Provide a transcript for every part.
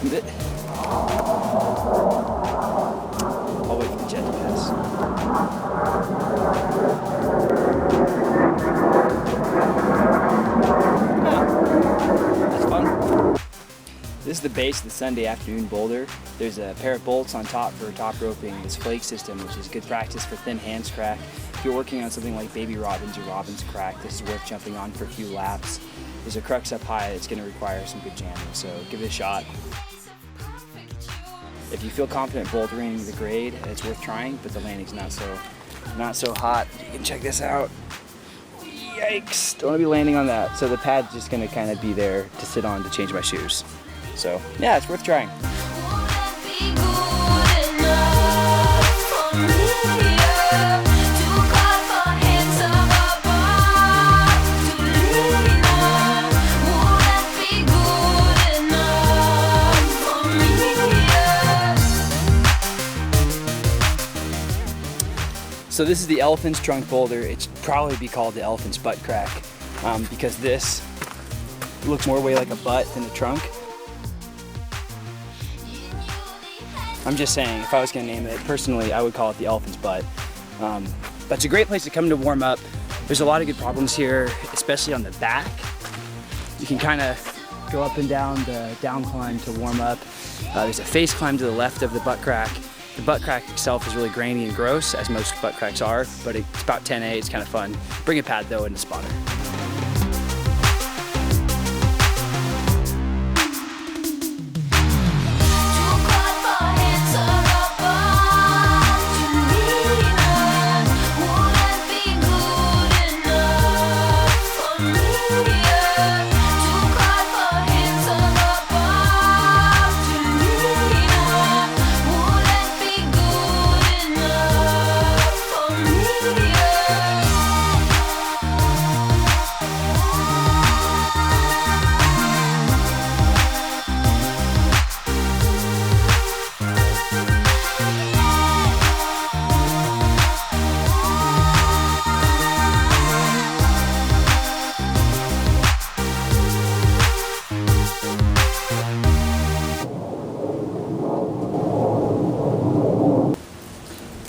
I'll wait for the jet to pass. That's fun. This is the base of the Sunday Afternoon Boulder. There's a pair of bolts on top for top roping this Flake system, which is good practice for thin hands crack. If you're working on something like Baby Robbins or Robbins Crack, this is worth jumping on for a few laps. There's a crux up high that's going to require some good jamming, so give it a shot. If you feel confident bouldering the grade, it's worth trying, but the landing's not so hot. You can check this out. Yikes! Don't want to be landing on that. So the pad's just going to kind of be there to sit on to change my shoes. So yeah, it's worth trying. So this is the elephant's trunk boulder. It's probably be called the elephant's butt crack because this looks more way like a butt than a trunk. I'm just saying, if I was going to name it, personally, I would call it the elephant's butt. But it's a great place to come to warm up. There's a lot of good problems here, especially on the back. You can kind of go up and down the down climb to warm up. There's a face climb to the left of the butt crack. The butt crack itself is really grainy and gross, as most butt cracks are, but it's about 10A, it's kind of fun. Bring a pad though and a spotter.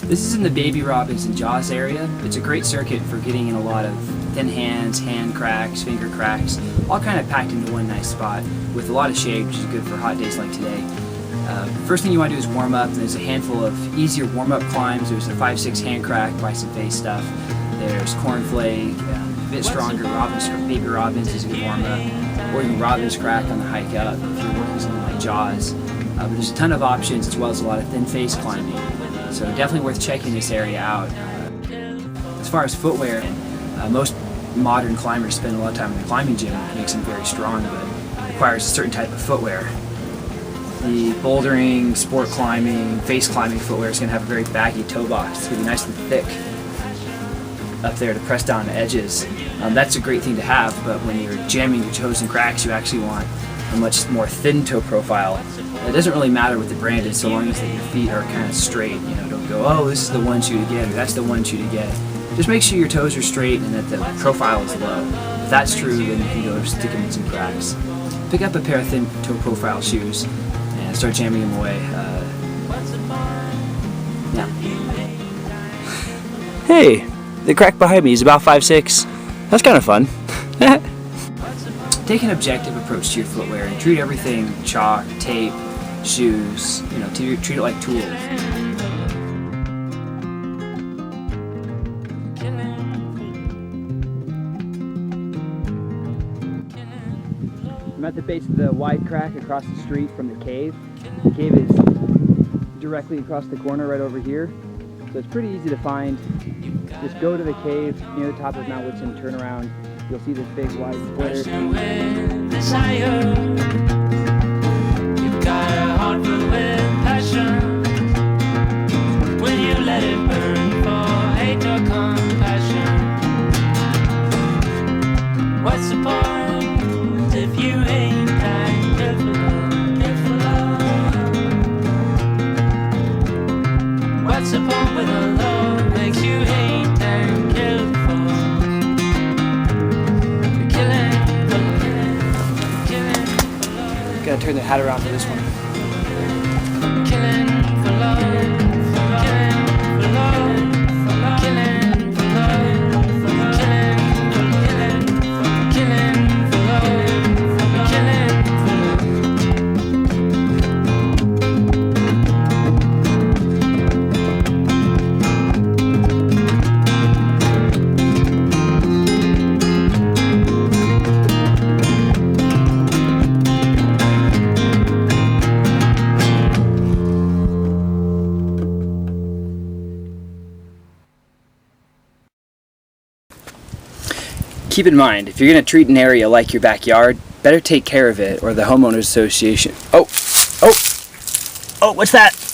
This is in the Baby Robbins and Jaws area. It's a great circuit for getting in a lot of thin hands, hand cracks, finger cracks, all kind of packed into one nice spot with a lot of shade, which is good for hot days like today. First thing you want to do is warm up. There's a handful of easier warm-up climbs. There's a 5-6 hand crack, bicep face stuff. There's Flake, a bit stronger. Baby Robbins is a good warm-up. Or even Robbins Crack on the hike up if you're working something like Jaws. But there's a ton of options as well as a lot of thin face climbing. So definitely worth checking this area out. As far as footwear, most modern climbers spend a lot of time in the climbing gym, which makes them very strong, but requires a certain type of footwear. The bouldering, sport climbing, face climbing footwear is going to have a very baggy toe box. It's going to be nice and thick up there to press down the edges. That's a great thing to have, but when you're jamming your toes and cracks, you actually want a much more thin toe profile. It doesn't really matter what the brand is, so long as your feet are kind of straight. You know, don't go, oh, this is the one shoe to get, or that's the one shoe to get. Just make sure your toes are straight and that the profile is low. If that's true, then you can go stick them in some cracks. Pick up a pair of thin toe profile shoes and start jamming them away. Yeah. Hey, the crack behind me is about 5'6". That's kind of fun. Take an objective approach to your footwear and treat everything chalk, tape, shoes, you know, treat it like tools. I'm at the base of the wide crack across the street from the cave. The cave is directly across the corner right over here, so it's pretty easy to find. Just go to the cave near the top of Mount Woodson, turn around, you'll see this big wide square. You've got a heart filled with passion. Will you let it burn for hate or compassion? What's the point if you ain't that good for love? What's the point with a love makes you hate and kill for? You're killing for love. to turn the hat around for this one. Keep in mind, if you're going to treat an area like your backyard, better take care of it or the homeowners association. Oh, what's that?